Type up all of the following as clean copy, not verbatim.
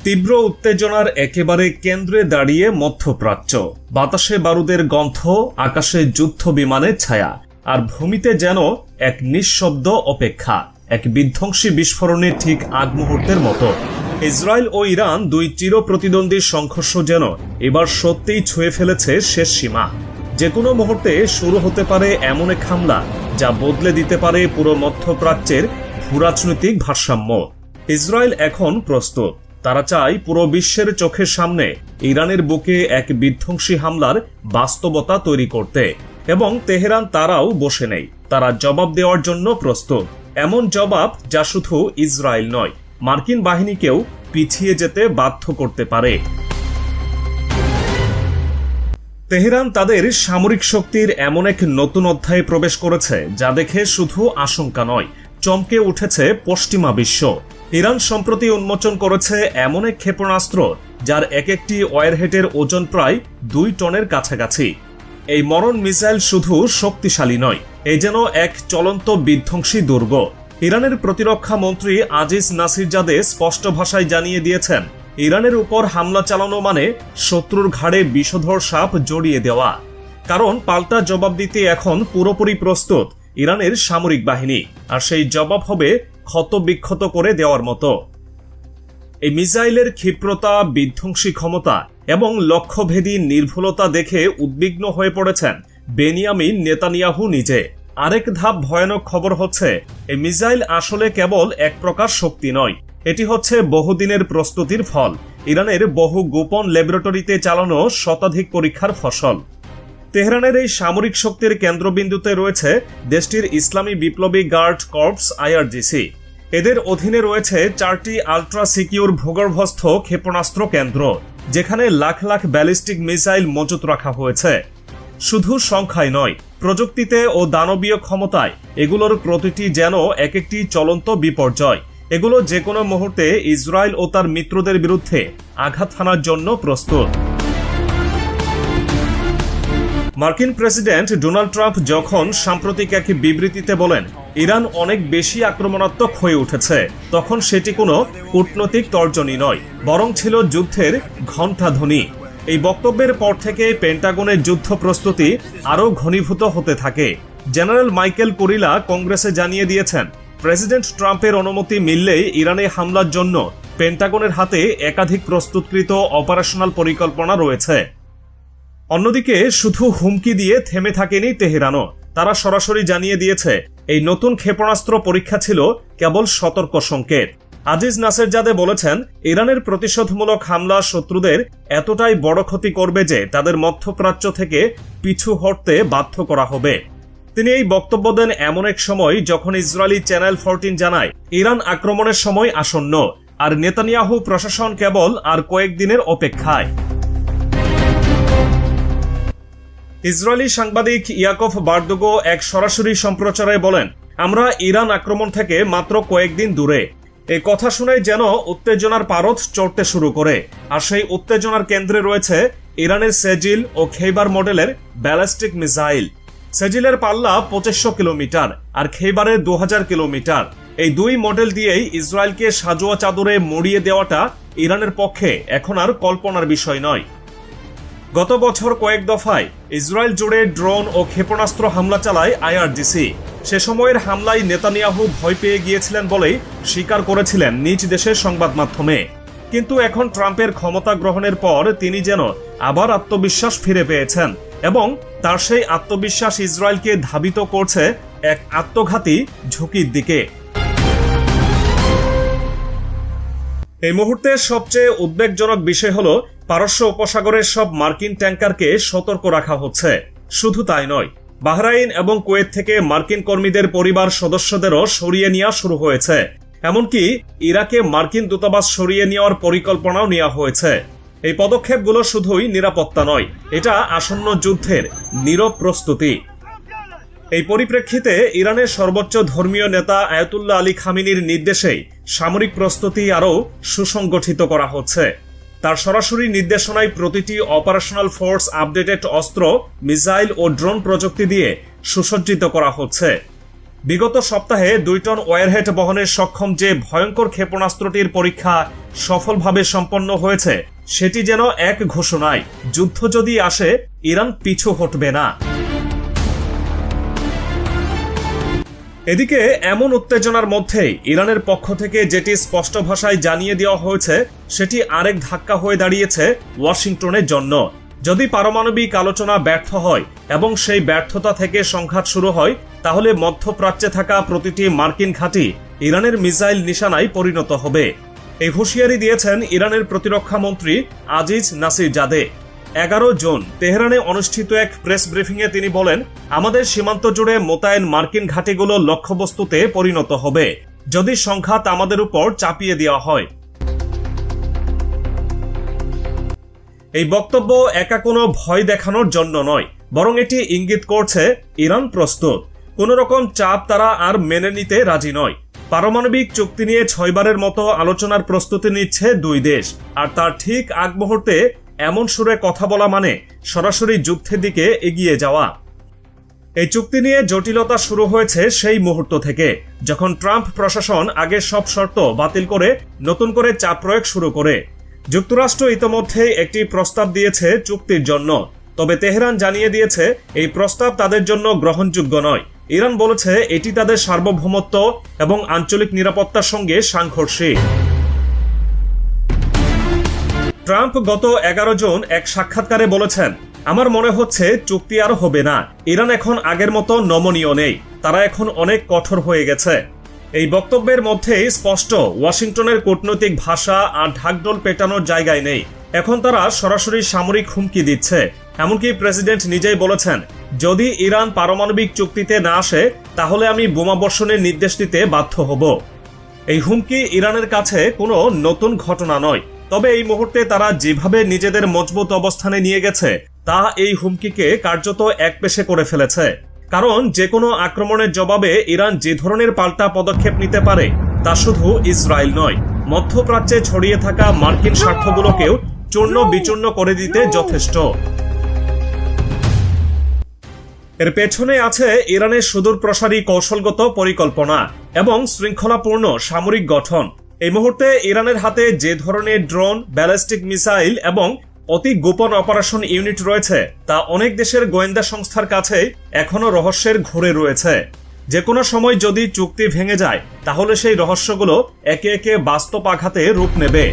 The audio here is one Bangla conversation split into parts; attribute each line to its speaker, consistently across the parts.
Speaker 1: তীব্র উত্তেজনার একেবারে কেন্দ্রে দাঁড়িয়ে মধ্যপ্রাচ্য। বাতাসে বারুদের গন্ধ, আকাশে যুদ্ধ বিমানের ছায়া, আর ভূমিতে যেন এক নিঃশব্দ অপেক্ষা, এক বিধ্বংসী বিস্ফোরণের ঠিক আগ মুহূর্তের মতো। ইসরায়েল ও ইরান দুই চির প্রতিদ্বন্দ্বী সংঘর্ষ যেন এবার সত্যিই ছুঁয়ে ফেলেছে শেষ সীমা। যে কোনো মুহূর্তে শুরু হতে পারে এমন এক হামলা যা বদলে দিতে পারে পুরো মধ্যপ্রাচ্যের ভূরাজনৈতিক ভারসাম্য। ইসরায়েল এখন প্রস্তুত। তারা চায় পুরো বিশ্বের চোখের সামনে ইরানের বুকে এক বিধ্বংসী হামলার বাস্তবতা তৈরি করতে, এবং তেহরান তারাও বসে নেই। তারা জবাব দেওয়ার জন্য প্রস্তুত, এমন জবাব যা শুধু ইসরায়েল নয়, মার্কিন বাহিনীকেও পিছিয়ে যেতে বাধ্য করতে পারে। তেহরান তাদের সামরিক শক্তির এমন এক নতুন অধ্যায়ে প্রবেশ করেছে যা দেখে শুধু আশঙ্কা নয়, চমকে উঠেছে পশ্চিমা বিশ্ব। ইরান সম্প্রতি উন্মোচন করেছে এমন এক ক্ষেপণাস্ত্র যার এক একটি ওয়ারহেডের ওজন প্রায় 2 টনের কাছাকাছি। এই মরণ মিসাইল শুধু শক্তিশালী নয়, এ যেন এক চলন্ত বিধ্বংসী দুর্গ। ইরানের প্রতিরক্ষা মন্ত্রী আজিজ নাসিরজাদে স্পষ্ট ভাষায় জানিয়ে দিয়েছেন, ইরানের উপর হামলা চালানো মানে শত্রুর ঘাড়ে বিষধর সাপ জড়িয়ে দেওয়া। কারণ পাল্টা জবাব দিতে এখন পুরোপুরি প্রস্তুত ইরানের সামরিক বাহিনী, আর সেই জবাব হবে ক্ষতবিক্ষত করে দেওয়ার মতো। এই মিসাইলের ক্ষিপ্রতা, বিধ্বংসী ক্ষমতা এবং লক্ষ্যভেদী নির্ভুলতা দেখে উদ্বিগ্ন হয়ে পড়েছেন বেনিয়ামিন নেতানিয়াহু নিজে। আরেক ধাপ ভয়ানক খবর হচ্ছে, এই মিসাইল আসলে কেবল এক প্রকার শক্তি নয়, এটি হচ্ছে বহুদিনের প্রস্তুতির ফল, ইরানের বহু গোপন ল্যাবরেটরিতে চালানো শতাধিক পরীক্ষার ফসল। তেহরানের এই সামরিক শক্তির কেন্দ্রবিন্দুতে রয়েছে দেশটির ইসলামী বিপ্লবী গার্ড কর্পস IRGC। এদের অধীনে রয়েছে 4টি আল্ট্রা সিকিউর ভূগর্ভস্থ ক্ষেপণাস্ত্র কেন্দ্র, যেখানে লাখ লাখ ব্যালিস্টিক মিসাইল মজুত রাখা হয়েছে। শুধু সংখ্যায় নয়, প্রযুক্তিতে ও দানবীয় ক্ষমতায় এগুলোর প্রতিটি যেন এক একটি চলন্ত বিপর্যয়। এগুলো যে কোনো মুহূর্তে ইসরায়েল ও তার মিত্রদের বিরুদ্ধে আঘাত হানার জন্য প্রস্তুত। মার্কিন প্রেসিডেন্ট ডোনাল্ড ট্রাম্প যখন সাম্প্রতিক এক বিবৃতিতে বলেন ইরান অনেক বেশি আক্রমণাত্মক হয়ে উঠেছে, তখন সেটি কোনো কূটনৈতিক তর্জনী নয়, বরং ছিল যুদ্ধের ঘণ্টাধ্বনি। এই বক্তব্যের পর থেকে পেন্টাগনের যুদ্ধ প্রস্তুতি আরও ঘনীভূত হতে থাকে। জেনারেল মাইকেল কুরিলা কংগ্রেসে জানিয়ে দিয়েছেন, প্রেসিডেন্ট ট্রাম্পের অনুমতি মিললেই ইরানে হামলার জন্য পেন্টাগনের হাতে একাধিক প্রস্তুতকৃত অপারেশনাল পরিকল্পনা রয়েছে। অন্যদিকে শুধু হুমকি দিয়ে থেমে থাকেনি তেহরানও। তারা সরাসরি জানিয়ে দিয়েছে, এই নতুন ক্ষেপণাস্ত্র পরীক্ষা ছিল কেবল সতর্ক সংকেত। আজিজ নাসেরজাদে বলেছেন, ইরানের প্রতিশোধমূলক হামলা শত্রুদের এতটাই বড় ক্ষতি করবে যে তাদের মধ্যপ্রাচ্য থেকে পিছু হটতে বাধ্য করা হবে। তিনি এই বক্তব্য দেন এমন এক সময় যখন ইসরায়েলি চ্যানেল 14 জানায় ইরান আক্রমণের সময় আসন্ন, আর নেতানিয়াহু প্রশাসন কেবল আর কয়েকদিনের অপেক্ষায়। ইসরায়েলি সাংবাদিক ইয়াকভ বারদুগো এক সরাসরি সম্প্রচারে বলেন, আমরা ইরান আক্রমণ থেকে মাত্র কয়েকদিন দূরে। এই কথা শুনে যেন উত্তেজনার পারদ চড়তে শুরু করে, আর সেই উত্তেজনার কেন্দ্রে রয়েছে ইরানের সেজিল ও খেইবার মডেলের ব্যালিস্টিক মিসাইল। সেজিলের পাল্লা 2500 কিলোমিটার আর খেইবারের 2000 কিলোমিটার। এই দুই মডেল দিয়েই ইসরায়েলকে সাজোয়া চাদরে মুড়িয়ে দেওয়াটা ইরানের পক্ষে এখন আর কল্পনার বিষয় নয়। গত বছর কয়েক দফায় ইসরায়েল জুড়ে ড্রোন ও ক্ষেপণাস্ত্র হামলা চালায় IRGC। সে সময়ের হামলায় নেতানিয়াহু ভয় পেয়ে গিয়েছিলেন বলেই স্বীকার করেছিলেন নিজ দেশের সংবাদ মাধ্যমে। কিন্তু এখন ট্রাম্পের ক্ষমতা গ্রহণের পর তিনি যেন আবার আত্মবিশ্বাস ফিরে পেয়েছেন, এবং তার সেই আত্মবিশ্বাস ইসরায়েলকে ধাবিত করছে এক আত্মঘাতী ঝুঁকির দিকে। এই মুহূর্তে সবচেয়ে উদ্বেগজনক বিষয় হলো পারস্য উপসাগরের সব মার্কিন ট্যাঙ্কারকে সতর্ক রাখা হচ্ছে। শুধু তাই নয়, বাহরাইন এবং কুয়েত থেকে মার্কিন কর্মীদের পরিবার সদস্যদেরও সরিয়ে নেওয়া শুরু হয়েছে। এমনকি ইরাকে মার্কিন দূতাবাস সরিয়ে নেওয়ার পরিকল্পনাও নেওয়া হয়েছে। এই পদক্ষেপগুলো শুধুই নিরাপত্তা নয়, এটা আসন্ন যুদ্ধের নীরব প্রস্তুতি। এই পরিপ্রেক্ষিতে ইরানের সর্বোচ্চ ধর্মীয় নেতা আয়াতুল্লাহ আলী খামিনির নির্দেশেই সামরিক প্রস্তুতি আরও সুসংগঠিত করা হচ্ছে। তার সরাসরি নির্দেশনায় প্রতিটি অপারেশনাল ফোর্স আপডেটেড অস্ত্র, মিসাইল ও ড্রোন প্রযুক্তি দিয়ে সুসজ্জিত করা হচ্ছে। বিগত সপ্তাহে 2 টন ওয়ারহেড বহনের সক্ষম যে ভয়ঙ্কর ক্ষেপণাস্ত্রটির পরীক্ষা সফলভাবে সম্পন্ন হয়েছে সেটি যেন এক ঘোষণায় যুদ্ধ যদি আসে ইরান পিছু হটবে না। এদিকে এমন উত্তেজনার মধ্যেই ইরানের পক্ষ থেকে যেটি স্পষ্ট ভাষায় জানিয়ে দেওয়া হয়েছে সেটি আরেক ধাক্কা হয়ে দাঁড়িয়েছে ওয়াশিংটনের জন্য। যদি পারমাণবিক আলোচনা ব্যর্থ হয় এবং সেই ব্যর্থতা থেকে সংঘাত শুরু হয় তাহলে মধ্যপ্রাচ্যে থাকা প্রতিটি মার্কিন ঘাঁটি ইরানের মিসাইল নিশানায় পরিণত হবে। এই হুঁশিয়ারি দিয়েছেন ইরানের প্রতিরক্ষা মন্ত্রী আজিজ নাসির জাদে। 11 জুন তেহরানে অনুষ্ঠিত এক প্রেস ব্রিফিংয়ে তিনি বলেন, আমাদের সীমান্ত জুড়ে মোতায়েন মার্কিন ঘাঁটিগুলো লক্ষ্যবস্তুতে পরিণত হবে যদি সংঘাত আমাদের উপর চাপিয়ে দেওয়া হয়। এই বক্তব্য একা কোনো ভয় দেখানোর জন্য নয়, বরং এটি ইঙ্গিত করছে ইরান প্রস্তুত। কোন রকম চাপ তারা আর মেনে নিতে রাজি নয়। পারমাণবিক চুক্তি নিয়ে 6 বারের মতো আলোচনার প্রস্তুতি নিচ্ছে দুই দেশ, আর তার ঠিক আগ মুহূর্তে এমন সুরে কথা বলা মানে সরাসরি যুদ্ধের দিকে এগিয়ে যাওয়া। এই চুক্তি নিয়ে জটিলতা শুরু হয়েছে সেই মুহূর্ত থেকে যখন ট্রাম্প প্রশাসন আগের সব শর্ত বাতিল করে নতুন করে চাপ প্রয়োগ শুরু করে। যুক্তরাষ্ট্র ইতোমধ্যে একটি প্রস্তাব দিয়েছে চুক্তির জন্য, তবে তেহরান জানিয়ে দিয়েছে এই প্রস্তাব তাদের জন্য গ্রহণযোগ্য নয়। ইরান বলেছে এটি তাদের সার্বভৌমত্ব এবং আঞ্চলিক নিরাপত্তার সঙ্গে সাংঘর্ষিক। ট্রাম্প গত 11 জুন এক সাক্ষাৎকারে বলেছেন, আমার মনে হচ্ছে চুক্তি আর হবে না। ইরান এখন আগের মতো নমনীয় নেই, তারা এখন অনেক কঠোর হয়ে গেছে। এই বক্তব্যের মধ্যেই স্পষ্ট ওয়াশিংটনের কূটনৈতিক ভাষা আর ঢাকঢোল পেটানোর জায়গায় নেই। এখন তারা সরাসরি সামরিক হুমকি দিচ্ছে। এমনকি প্রেসিডেন্ট নিজেই বলেছেন, যদি ইরান পারমাণবিক চুক্তিতে না আসে তাহলে আমি বোমাবর্ষণের নির্দেশ দিতে বাধ্য হব। এই হুমকি ইরানের কাছে কোনো নতুন ঘটনা নয়, তবে এই মুহূর্তে তারা যেভাবে নিজেদের মজবুত অবস্থানে নিয়ে গেছে তা এই হুমকিকে কার্যত একপেশে করে ফেলেছে। কারণ যে কোনো আক্রমণের জবাবে ইরান যে ধরনের পাল্টা পদক্ষেপ নিতে পারে তা শুধু ইসরায়েল নয়, মধ্যপ্রাচ্যে ছড়িয়ে থাকা মার্কিন স্বার্থগুলোকেও চূর্ণ বিচূর্ণ করে দিতে যথেষ্ট। এর পেছনে আছে ইরানের সুদূরপ্রসারী কৌশলগত পরিকল্পনা এবং শৃঙ্খলাপূর্ণ সামরিক গঠন। এই মুহূর্তে ইরানের হাতে যে ধরনের ড্রোন, ব্যালিস্টিক মিসাইল এবং অতি গোপন অপারেশন ইউনিট রয়েছে তা অনেক দেশের গোয়েন্দা সংস্থার কাছে এখনো রহস্যের ঘুরে রয়েছে। যে কোনো সময় যদি চুক্তি ভেঙে যায় তাহলে সেই রহস্যগুলো একে একে বাস্তব আঘাতে রূপ নেবে।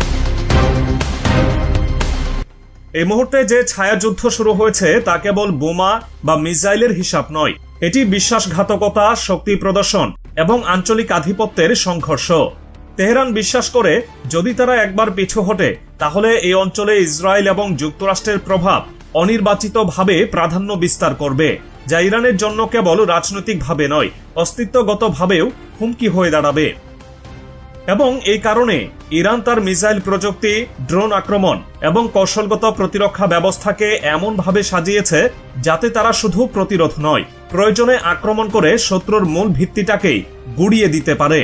Speaker 1: এই মুহূর্তে যে ছায়াযুদ্ধ শুরু হয়েছে তা কেবল বোমা বা মিসাইলের হিসাব নয়, এটি বিশ্বাসঘাতকতা, শক্তি প্রদর্শন এবং আঞ্চলিক আধিপত্যের সংঘর্ষ। তেহরান বিশ্বাস করে যদি তারা একবার পিছু হটে তাহলে এই অঞ্চলে ইসরায়েল এবং যুক্তরাষ্ট্রের প্রভাব অনির্বাচিতভাবে প্রাধান্য বিস্তার করবে, যা ইরানের জন্য কেবল রাজনৈতিকভাবে নয়, অস্তিত্বগতভাবেও হুমকি হয়ে দাঁড়াবে। এবং এই কারণে ইরান তার মিসাইল প্রযুক্তি, ড্রোন আক্রমণ এবং কৌশলগত প্রতিরক্ষা ব্যবস্থাকে এমনভাবে সাজিয়েছে যাতে তারা শুধু প্রতিরোধ নয়, প্রয়োজনে আক্রমণ করে শত্রুর মূল ভিত্তিটাকেই গুঁড়িয়ে দিতে পারে।